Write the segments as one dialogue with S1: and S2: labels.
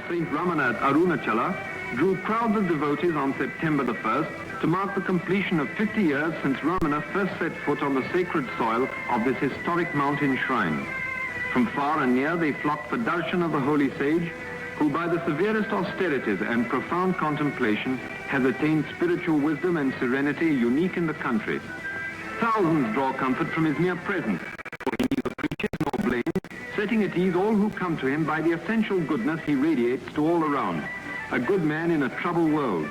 S1: Saint Ramana at Arunachala drew crowds of devotees on September the 1st to mark the completion of 50 years since Ramana first set foot on the sacred soil of this historic mountain shrine. From far and near they flocked for darshan of the holy sage, who by the severest austerities and profound contemplation has attained spiritual wisdom and serenity unique in the country. Thousands draw comfort from his mere presence, for he neither preaches nor blames, setting at ease all who come to him by the essential goodness he radiates to all around. A good man in a troubled world.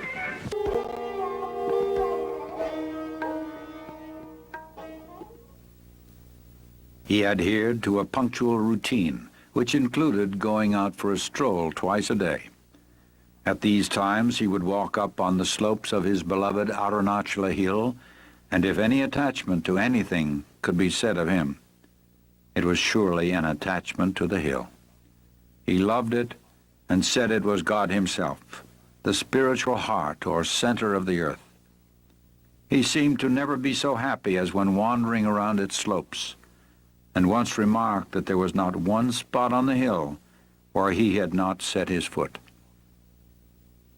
S2: He adhered to a punctual routine, which included going out for a stroll twice a day. At these times, he would walk up on the slopes of his beloved Arunachala hill, and if any attachment to anything could be said of him, it was surely an attachment to the hill. He loved it and said it was God himself, the spiritual heart or center of the earth. He seemed to never be so happy as when wandering around its slopes, and once remarked that there was not one spot on the hill where he had not set his foot.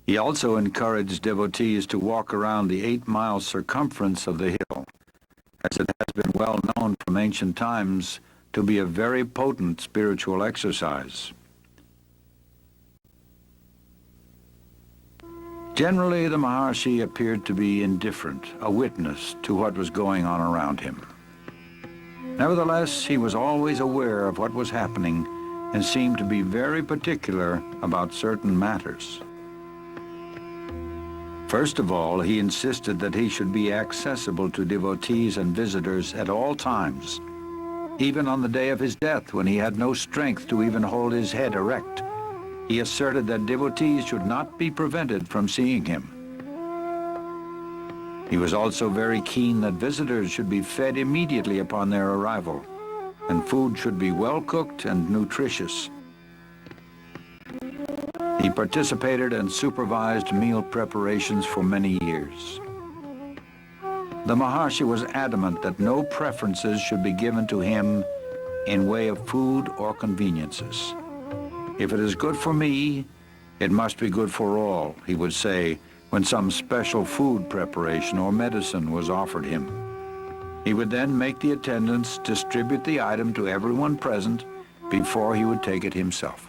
S2: He also encouraged devotees to walk around the 8-mile circumference of the hill, as it has been well known from ancient times to be a very potent spiritual exercise. Generally, the Maharshi appeared to be indifferent, a witness to what was going on around him. Nevertheless, he was always aware of what was happening and seemed to be very particular about certain matters. First of all, he insisted that he should be accessible to devotees and visitors at all times, even on the day of his death when he had no strength to even hold his head erect. He asserted that devotees should not be prevented from seeing him. He was also very keen that visitors should be fed immediately upon their arrival, and food should be well cooked and nutritious. He participated and supervised meal preparations for many years. The Maharshi was adamant that no preferences should be given to him in way of food or conveniences. If it is good for me, it must be good for all, he would say when some special food preparation or medicine was offered him. He would then make the attendants distribute the item to everyone present before he would take it himself.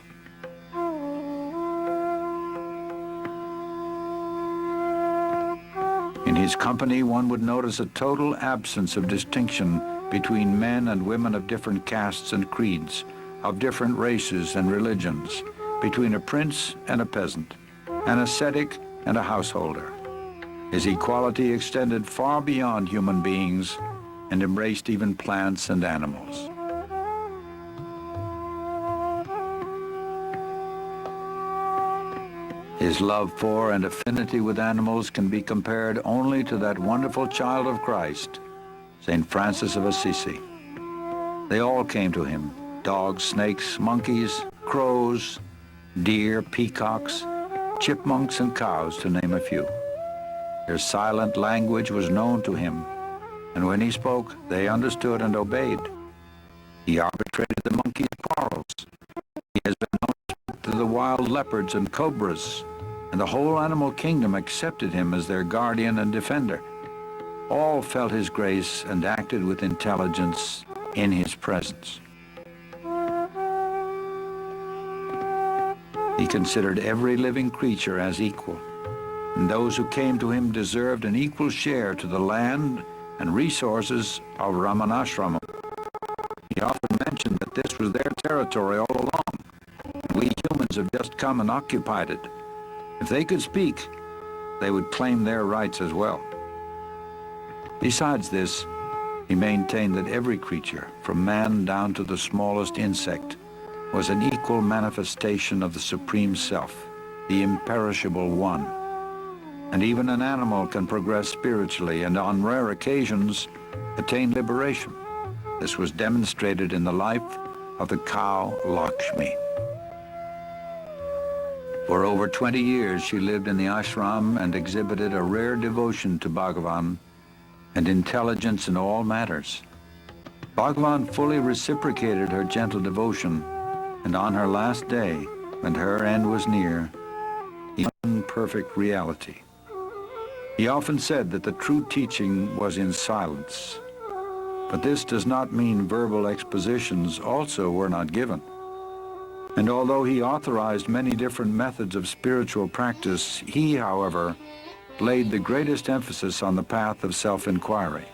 S2: In his company, one would notice a total absence of distinction between men and women of different castes and creeds, of different races and religions, between a prince and a peasant, an ascetic and a householder. His equality extended far beyond human beings and embraced even plants and animals. His love for and affinity with animals can be compared only to that wonderful child of Christ, St. Francis of Assisi. They all came to him, dogs, snakes, monkeys, crows, deer, peacocks, chipmunks, and cows, to name a few. Their silent language was known to him, and when he spoke, they understood and obeyed. He arbitrated the monkeys' quarrels. He has been known to speak to the wild leopards and cobras, and the whole animal kingdom accepted him as their guardian and defender. All felt his grace and acted with intelligence in his presence. He considered every living creature as equal, and those who came to him deserved an equal share to the land and resources of Ramanashramam. He often mentioned that this was their territory all along, and we humans have just come and occupied it. If they could speak, they would claim their rights as well. Besides this, he maintained that every creature, from man down to the smallest insect, was an equal manifestation of the Supreme Self, the imperishable One. And even an animal can progress spiritually and on rare occasions attain liberation. This was demonstrated in the life of the cow Lakshmi. For over 20 years she lived in the ashram and exhibited a rare devotion to Bhagavan and intelligence in all matters. Bhagavan fully reciprocated her gentle devotion, and on her last day, and her end was near, he found perfect reality. He often said that the true teaching was in silence, but this does not mean verbal expositions also were not given. And although he authorized many different methods of spiritual practice, he, however, laid the greatest emphasis on the path of self-inquiry.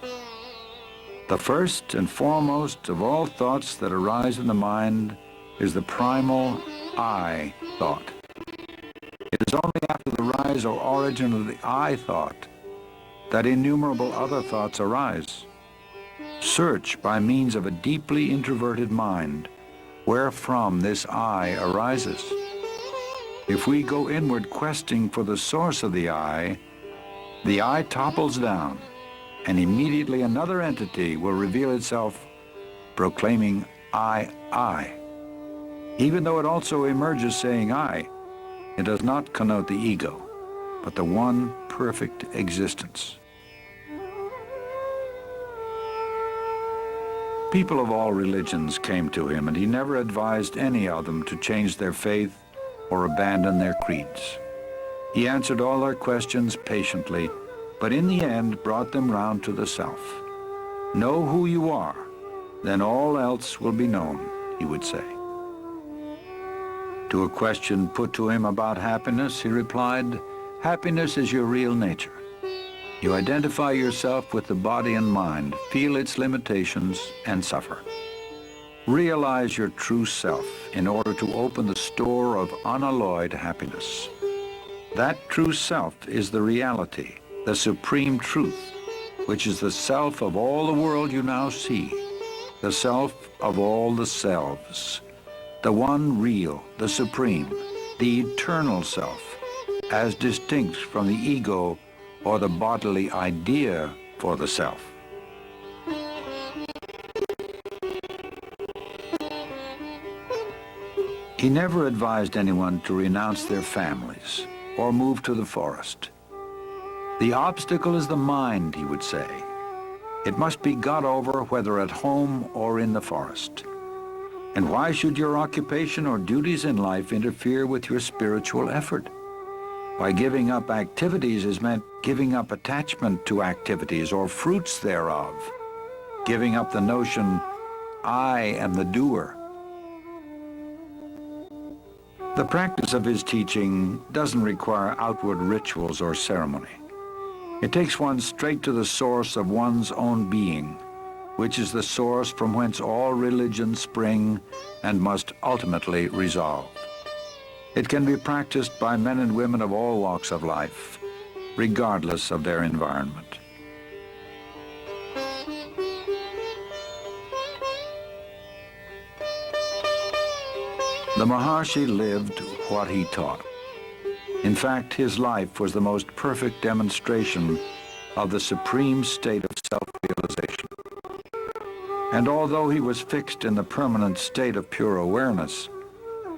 S2: The first and foremost of all thoughts that arise in the mind is the primal I thought. It is only after the rise or origin of the I thought that innumerable other thoughts arise. Search by means of a deeply introverted mind wherefrom this I arises. If we go inward questing for the source of the I topples down, and immediately another entity will reveal itself proclaiming I. Even though it also emerges saying I, it does not connote the ego, but the one perfect existence. People of all religions came to him, and he never advised any of them to change their faith or abandon their creeds. He answered all their questions patiently, but in the end brought them round to the self. Know who you are, then all else will be known, he would say. To a question put to him about happiness, he replied, happiness is your real nature. You identify yourself with the body and mind, feel its limitations, and suffer. Realize your true self in order to open the store of unalloyed happiness. That true self is the reality, the supreme truth, which is the self of all the world you now see, the self of all the selves, the one real, the supreme, the eternal self, as distinct from the ego or the bodily idea for the self. He never advised anyone to renounce their families or move to the forest. The obstacle is the mind, he would say. It must be got over whether at home or in the forest. And why should your occupation or duties in life interfere with your spiritual effort? By giving up activities is meant giving up attachment to activities or fruits thereof, giving up the notion, I am the doer. The practice of his teaching doesn't require outward rituals or ceremony. It takes one straight to the source of one's own being, which is the source from whence all religions spring and must ultimately resolve. It can be practiced by men and women of all walks of life, regardless of their environment. The Maharshi lived what he taught. In fact, his life was the most perfect demonstration of the supreme state of self-realization. And although he was fixed in the permanent state of pure awareness,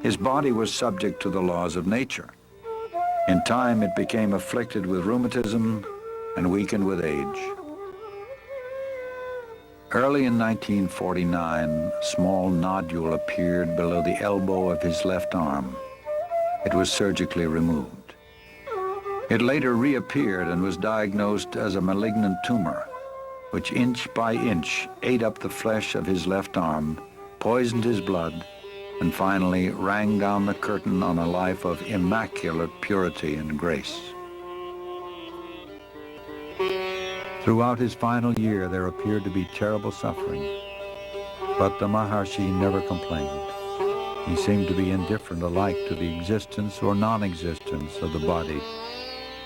S2: his body was subject to the laws of nature. In time, it became afflicted with rheumatism and weakened with age. Early in 1949, a small nodule appeared below the elbow of his left arm. It was surgically removed. It later reappeared and was diagnosed as a malignant tumor, which inch by inch ate up the flesh of his left arm, poisoned his blood, and finally rang down the curtain on a life of immaculate purity and grace. Throughout his final year, there appeared to be terrible suffering, but the Maharshi never complained. He seemed to be indifferent alike to the existence or non-existence of the body,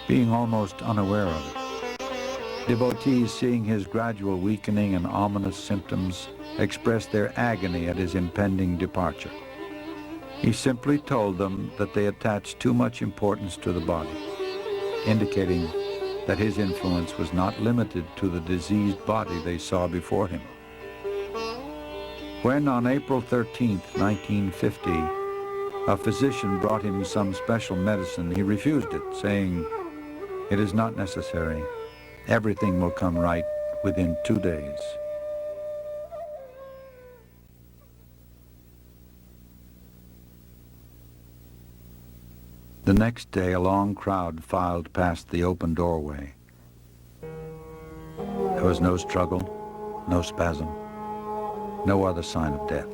S2: being almost unaware of it. Devotees, seeing his gradual weakening and ominous symptoms, expressed their agony at his impending departure. He simply told them that they attached too much importance to the body, indicating that his influence was not limited to the diseased body they saw before him. When on April 13, 1950, a physician brought him some special medicine, he refused it, saying, "It is not necessary. Everything will come right within 2 days." The next day, a long crowd filed past the open doorway. There was no struggle, no spasm, no other sign of death,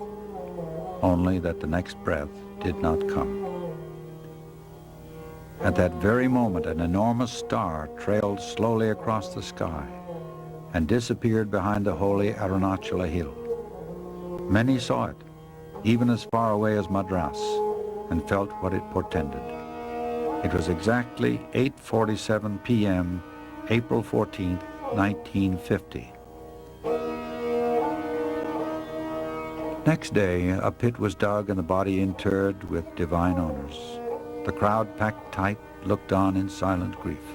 S2: only that the next breath did not come. At that very moment, an enormous star trailed slowly across the sky and disappeared behind the holy Arunachala hill. Many saw it, even as far away as Madras, and felt what it portended. It was exactly 8:47 p.m., April 14, 1950. Next day, a pit was dug and the body interred with divine honors. The crowd, packed tight, looked on in silent grief.